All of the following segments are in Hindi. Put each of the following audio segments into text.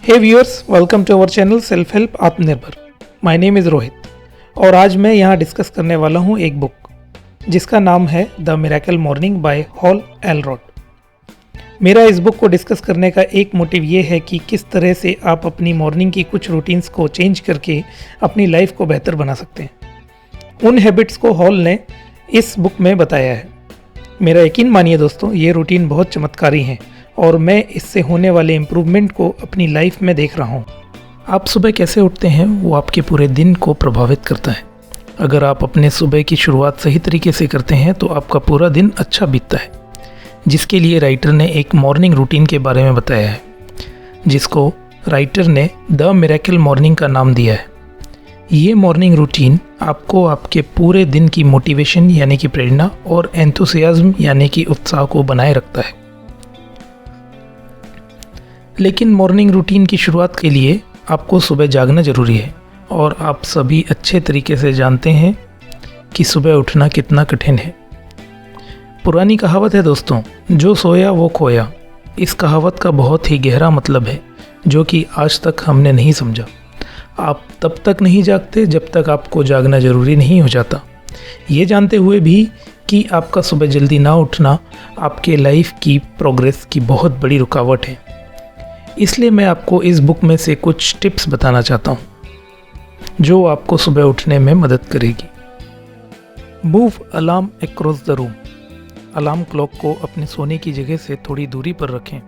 Hey viewers, welcome to our channel self help Aatmanirbhar. My name is Rohit और आज मैं यहाँ डिस्कस करने वाला हूँ एक बुक जिसका नाम है the miracle morning by Hal Elrod. मेरा इस बुक को डिस्कस करने का एक मोटिव ये है कि किस तरह से आप अपनी मॉर्निंग की कुछ रूटीन्स को चेंज करके अपनी लाइफ को बेहतर बना सकते हैं। उन हैबिट्स को हॉल ने इस बुक में बताया है। मेरा यकीन मानिए दोस्तों, ये रूटीन बहुत चमत्कारी हैं और मैं इससे होने वाले इम्प्रूवमेंट को अपनी लाइफ में देख रहा हूँ। आप सुबह कैसे उठते हैं वो आपके पूरे दिन को प्रभावित करता है। अगर आप अपने सुबह की शुरुआत सही तरीके से करते हैं तो आपका पूरा दिन अच्छा बीतता है, जिसके लिए राइटर ने एक मॉर्निंग रूटीन के बारे में बताया है, जिसको राइटर ने द मिरेकल मॉर्निंग का नाम दिया है। ये मॉर्निंग रूटीन आपको आपके पूरे दिन की मोटिवेशन यानी कि प्रेरणा और एंथुसियाज्म यानी कि उत्साह को बनाए रखता है। लेकिन मॉर्निंग रूटीन की शुरुआत के लिए आपको सुबह जागना ज़रूरी है और आप सभी अच्छे तरीके से जानते हैं कि सुबह उठना कितना कठिन है। पुरानी कहावत है दोस्तों, जो सोया वो खोया। इस कहावत का बहुत ही गहरा मतलब है जो कि आज तक हमने नहीं समझा। आप तब तक नहीं जागते जब तक आपको जागना ज़रूरी नहीं हो जाता, ये जानते हुए भी कि आपका सुबह जल्दी ना उठना आपके लाइफ की प्रोग्रेस की बहुत बड़ी रुकावट है। इसलिए मैं आपको इस बुक में से कुछ टिप्स बताना चाहता हूँ जो आपको सुबह उठने में मदद करेगी। Move alarm across the room. Alarm clock को अपने सोने की जगह से थोड़ी दूरी पर रखें।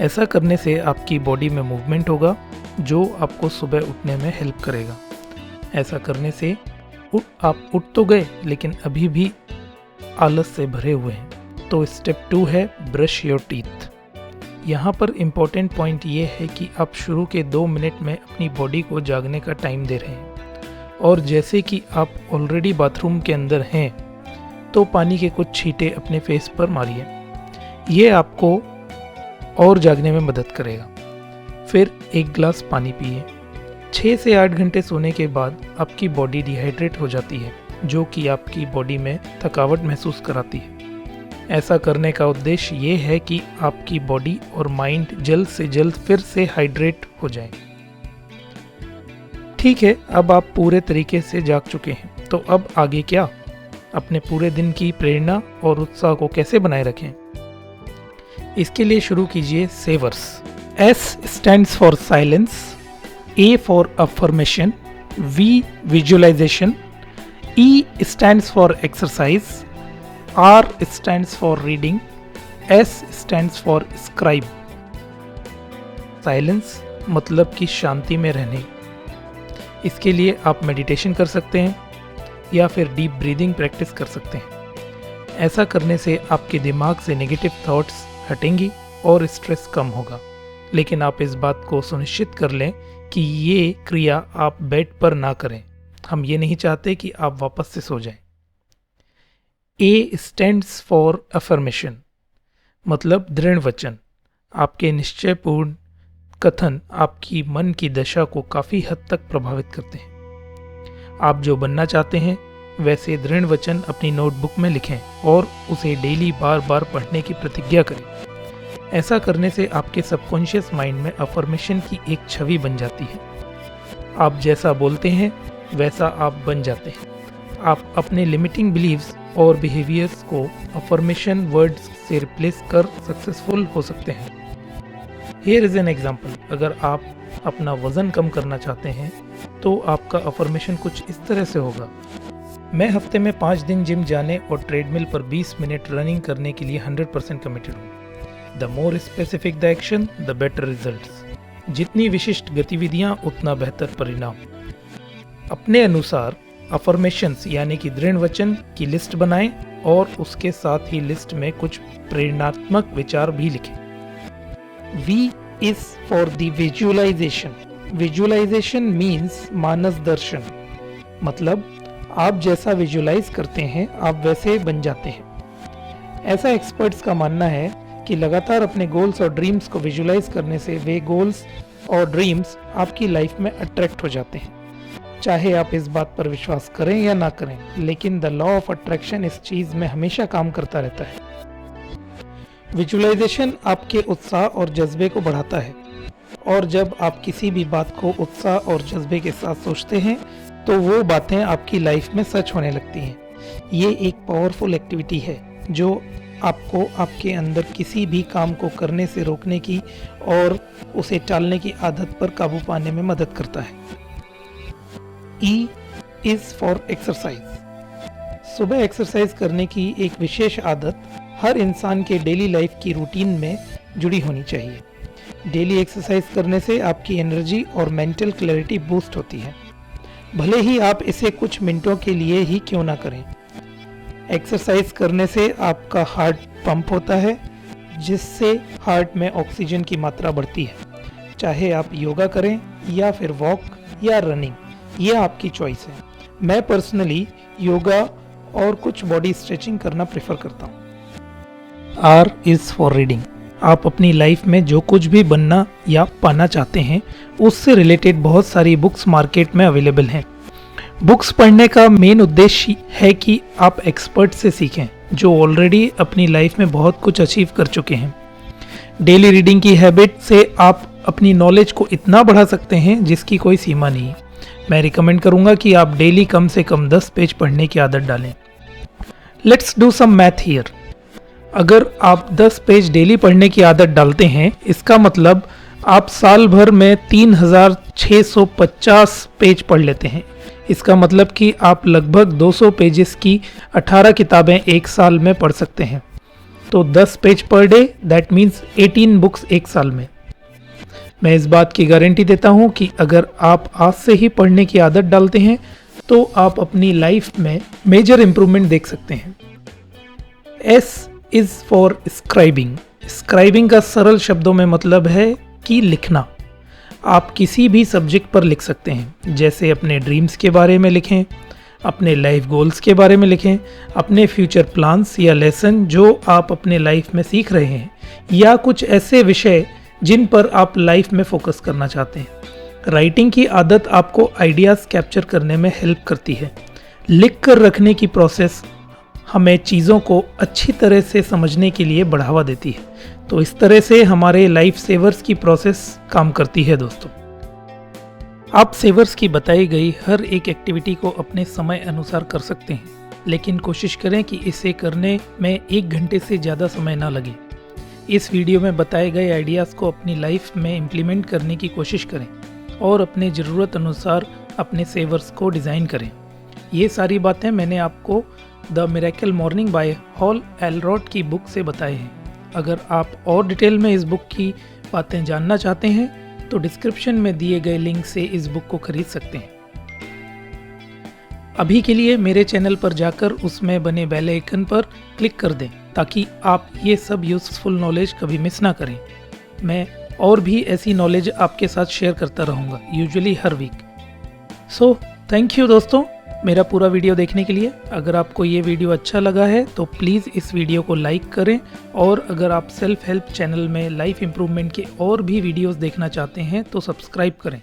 ऐसा करने से आपकी बॉडी में मूवमेंट होगा जो आपको सुबह उठने में हेल्प करेगा। ऐसा करने से आप उठ तो गए लेकिन अभी भी आलस से भरे हुए हैं। तो स्टेप 2 है ब्रश योर टीथ। यहाँ पर इम्पोर्टेंट पॉइंट ये है कि आप शुरू के 2 मिनट में अपनी बॉडी को जागने का टाइम दे रहे हैं और जैसे कि आप ऑलरेडी बाथरूम के अंदर हैं तो पानी के कुछ छींटे अपने फेस पर मारिए। ये आपको और जागने में मदद करेगा। फिर 1 गिलास पानी पिए। 6 से 8 घंटे सोने के बाद आपकी बॉडी डिहाइड्रेट हो जाती है जो कि आपकी बॉडी में थकावट महसूस कराती है। ऐसा करने का उद्देश्य ये है कि आपकी बॉडी और माइंड जल्द से जल्द फिर से हाइड्रेट हो जाए। ठीक है, अब आप पूरे तरीके से जाग चुके हैं, तो अब आगे क्या? अपने पूरे दिन की प्रेरणा और उत्साह को कैसे बनाए रखें? इसके लिए शुरू कीजिए सेवर्स। S stands for silence, A for affirmation, V visualization, E stands for exercise, R stands for reading, S stands for scribe। Silence मतलब कि शांति में रहने। इसके लिए आप मेडिटेशन कर सकते हैं या फिर डीप ब्रीदिंग प्रैक्टिस कर सकते हैं। ऐसा करने से आपके दिमाग से नेगेटिव थॉट्स हटेंगी और स्ट्रेस कम होगा। लेकिन आप इस बात को सुनिश्चित कर लें कि ये क्रिया आप बेड पर ना करें। हम ये नहीं चाहते कि आप वापस से सो जाएं। A stands for affirmation मतलब दृढ़ वचन। आपके निश्चयपूर्ण कथन आपकी मन की दशा को काफ़ी हद तक प्रभावित करते हैं। आप जो बनना चाहते हैं वैसे दृढ़ वचन अपनी नोटबुक में लिखें और उसे डेली बार बार पढ़ने की प्रतिज्ञा करें। ऐसा करने से आपके सबकॉन्शियस माइंड में अफर्मेशन की एक छवि बन जाती है। आप जैसा बोलते हैं वैसा आप बन जाते हैं। आप अपने लिमिटिंग बिलीव्स और बिहेवियर्स को अफर्मेशन वर्ड्स से रिप्लेस कर सक्सेसफुल हो सकते हैं। Here is an example. अगर आप अपना वज़न कम करना चाहते हैं तो आपका अफर्मेशन कुछ इस तरह से होगा। मैं हफ्ते में 5 दिन जिम जाने और ट्रेडमिल पर 20 मिनट रनिंग करने के लिए 100% कमिटेड हूँ। The more specific the action the better results. जितनी विशिष्ट गतिविधियाँ उतना बेहतर परिणाम। अपने अनुसार अफर्मेशंस यानी कि दृढ़ वचन की लिस्ट बनाएं और उसके साथ ही लिस्ट में कुछ प्रेरणात्मक विचार भी लिखें। V is for the visualization. Visualization means मानस दर्शन। मतलब आप जैसा विजुलाइज करते हैं आप वैसे बन जाते हैं। ऐसा एक्सपर्ट्स का मानना है कि लगातार अपने गोल्स और ड्रीम्स को विजुलाइज करने से वे गोल्स और ड्रीम्स आपकी लाइफ में अट्रैक्ट हो जाते हैं। चाहे आप इस बात पर विश्वास करें या ना करें, लेकिन द लॉ ऑफ अट्रैक्शन इस चीज़ में हमेशा काम करता रहता है। विजुअलाइजेशन आपके उत्साह और जज्बे को बढ़ाता है और जब आप किसी भी बात को उत्साह और जज्बे के साथ सोचते हैं तो वो बातें आपकी लाइफ में सच होने लगती हैं। ये एक पावरफुल एक्टिविटी है जो आपको आपके अंदर किसी भी काम को करने से रोकने की और उसे टालने की आदत पर काबू पाने में मदद करता है। E is for exercise. सुबह एक्सरसाइज करने की एक विशेष आदत हर इंसान के डेली लाइफ की रूटीन में जुड़ी होनी चाहिए। डेली एक्सरसाइज करने से आपकी एनर्जी और मेंटल क्लैरिटी बूस्ट होती है, भले ही आप इसे कुछ मिनटों के लिए ही क्यों ना करें। एक्सरसाइज करने से आपका हार्ट पंप होता है, जिससे हार्ट में ऑक्सीजन की मात्रा बढ़ती है। चाहे आप योगा करें या फिर वॉक या रनिंग, ये आपकी चॉइस है। मैं पर्सनली योगा और कुछ बॉडी स्ट्रेचिंग करना प्रेफर करता हूँ। R is for reading. आप अपनी लाइफ में जो कुछ भी बनना या पाना चाहते हैं उससे रिलेटेड बहुत सारी बुक्स मार्केट में अवेलेबल हैं। बुक्स पढ़ने का मेन उद्देश्य है कि आप एक्सपर्ट से सीखें जो ऑलरेडी अपनी लाइफ में बहुत कुछ अचीव कर चुके हैं। डेली रीडिंग की हैबिट से आप अपनी नॉलेज को इतना बढ़ा सकते हैं जिसकी कोई सीमा नहीं। मैं रिकमेंड करूंगा कि आप डेली कम से कम 10 पेज पढ़ने की आदत डालें। Let's do some math here. अगर आप 10 पेज डेली पढ़ने की आदत डालते हैं, इसका मतलब आप साल भर में 3650 पेज पढ़ लेते हैं। इसका मतलब कि आप लगभग 200 पेजेस की 18 किताबें एक साल में पढ़ सकते हैं। तो 10 page per day, that means 18 books एक साल में। मैं इस बात की गारंटी देता हूँ कि अगर आप आज से ही पढ़ने की आदत डालते हैं तो आप अपनी लाइफ में मेजर इम्प्रूवमेंट देख सकते हैं। S is for scribing. Scribing का सरल शब्दों में मतलब है कि लिखना। आप किसी भी सब्जेक्ट पर लिख सकते हैं, जैसे अपने ड्रीम्स के बारे में लिखें, अपने लाइफ गोल्स के बारे में लिखें, अपने फ्यूचर प्लान्स या लेसन जो आप अपने लाइफ में सीख रहे हैं, या कुछ ऐसे विषय जिन पर आप लाइफ में फोकस करना चाहते हैं। राइटिंग की आदत आपको आइडियाज़ कैप्चर करने में हेल्प करती है। लिख कर रखने की प्रोसेस हमें चीज़ों को अच्छी तरह से समझने के लिए बढ़ावा देती है। तो इस तरह से हमारे लाइफ सेवर्स की प्रोसेस काम करती है दोस्तों। आप सेवर्स की बताई गई हर एक एक्टिविटी को अपने समय अनुसार कर सकते हैं, लेकिन कोशिश करें कि इसे करने में 1 घंटे से ज़्यादा समय ना लगे। इस वीडियो में बताए गए आइडियाज़ को अपनी लाइफ में इम्प्लीमेंट करने की कोशिश करें और अपने ज़रूरत अनुसार अपने सेवर्स को डिज़ाइन करें। ये सारी बातें मैंने आपको the miracle morning by Hal Elrod की बुक से बताए हैं। अगर आप और डिटेल में इस बुक की बातें जानना चाहते हैं तो डिस्क्रिप्शन में दिए गए लिंक से इस बुक को खरीद सकते हैं। अभी के लिए मेरे चैनल पर जाकर उसमें बने बेल आइकन पर क्लिक कर दें ताकि आप ये सब यूज़फुल नॉलेज कभी मिस ना करें। मैं और भी ऐसी नॉलेज आपके साथ शेयर करता रहूँगा, यूजुअली हर वीक। सो थैंक यू दोस्तों मेरा पूरा वीडियो देखने के लिए। अगर आपको ये वीडियो अच्छा लगा है तो प्लीज़ इस वीडियो को लाइक करें, और अगर आप सेल्फ हेल्प चैनल में लाइफ इम्प्रूवमेंट के और भी वीडियोस देखना चाहते हैं तो सब्सक्राइब करें।